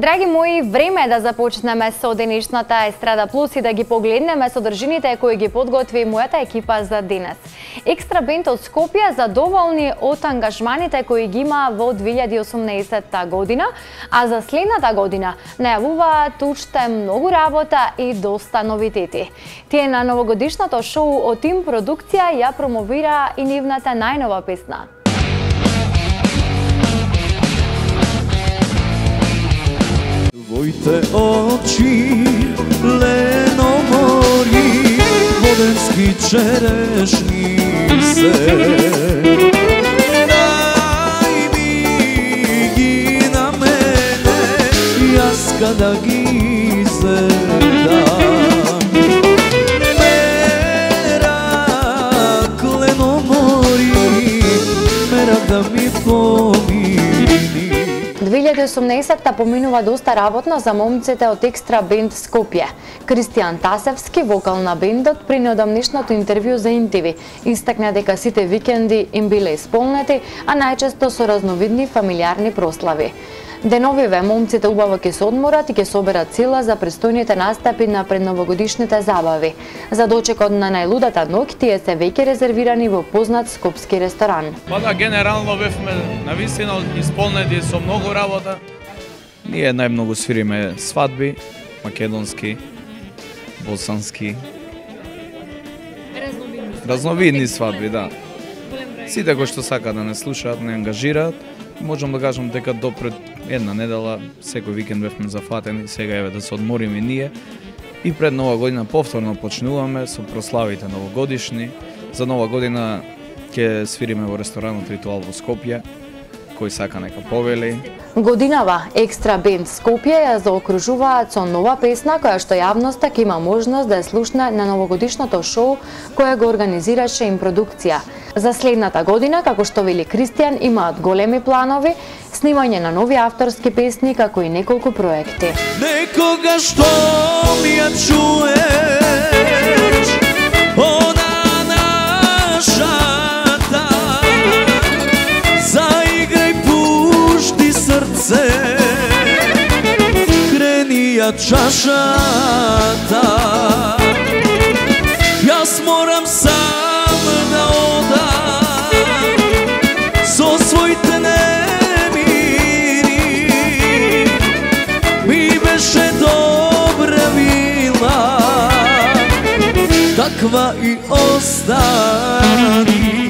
Драги мои, време е да започнеме со денешната Естрада Плюс и да ги погледнеме содржините кои ги подготви мојата екипа за денес. Екстра бенд од Скопје задоволни од ангажманите кои ги има во 2018 година, а за следната година најавуваат уште многу работа и доста новитети. Тие на новогодишното шоу од Тим продукција ја промовира и нивната најнова песна. Твоите очи, лено мори, воденски черешни се. Дай ми ги на мене, јас када ги зедам. Мерак, лено мори, мерак да ми помини. 2018-та поминува доста работно за момците од Екстра бенд Скопје. Кристијан Тасевски, вокал на бендот, при неодамнешното интервју за НТВ, истакна дека сите викенди им биле исполнети, а најчесто со разновидни фамилиарни прослави. Деновиве момците убаво ќе се одморат и ќе соберат сила за престојните настапи на предновогодишните забави. За дочекот на најлудата ноќ тие се веќе резервирани во познат скопски ресторан. Па да, генерално бевме навистина исполнети со многу работа. Ние најмногу свириме свадби, македонски, босански. Разновидни свадби, да. Сите кои што сакаат да не слушаат, не ангажираат. Можам да кажам дека до пред една недела, секој викенд бевме зафатени, сега еве да се одмориме ние. И пред Нова година повторно почнуваме со прославите новогодишни. За Нова година ќе свириме во ресторанот Ритуал во Скопје, кој сака нека повели. Годинава Екстра бенд Скопје ја заокружуваат со нова песна која што јавноста ќе има можност да ја слушне на новогодишното шоу кое го организираше им продукција. За следната година, како што вели Кристијан, имаат големи планови, снимање на нови авторски песни, како и неколку проекти. Некога што ми ја чуеш, она нашата, заиграј, пушти срце, крени ја чашата. Јас морам сам да одам со своите немири, ми беше добра вила, таква и остани.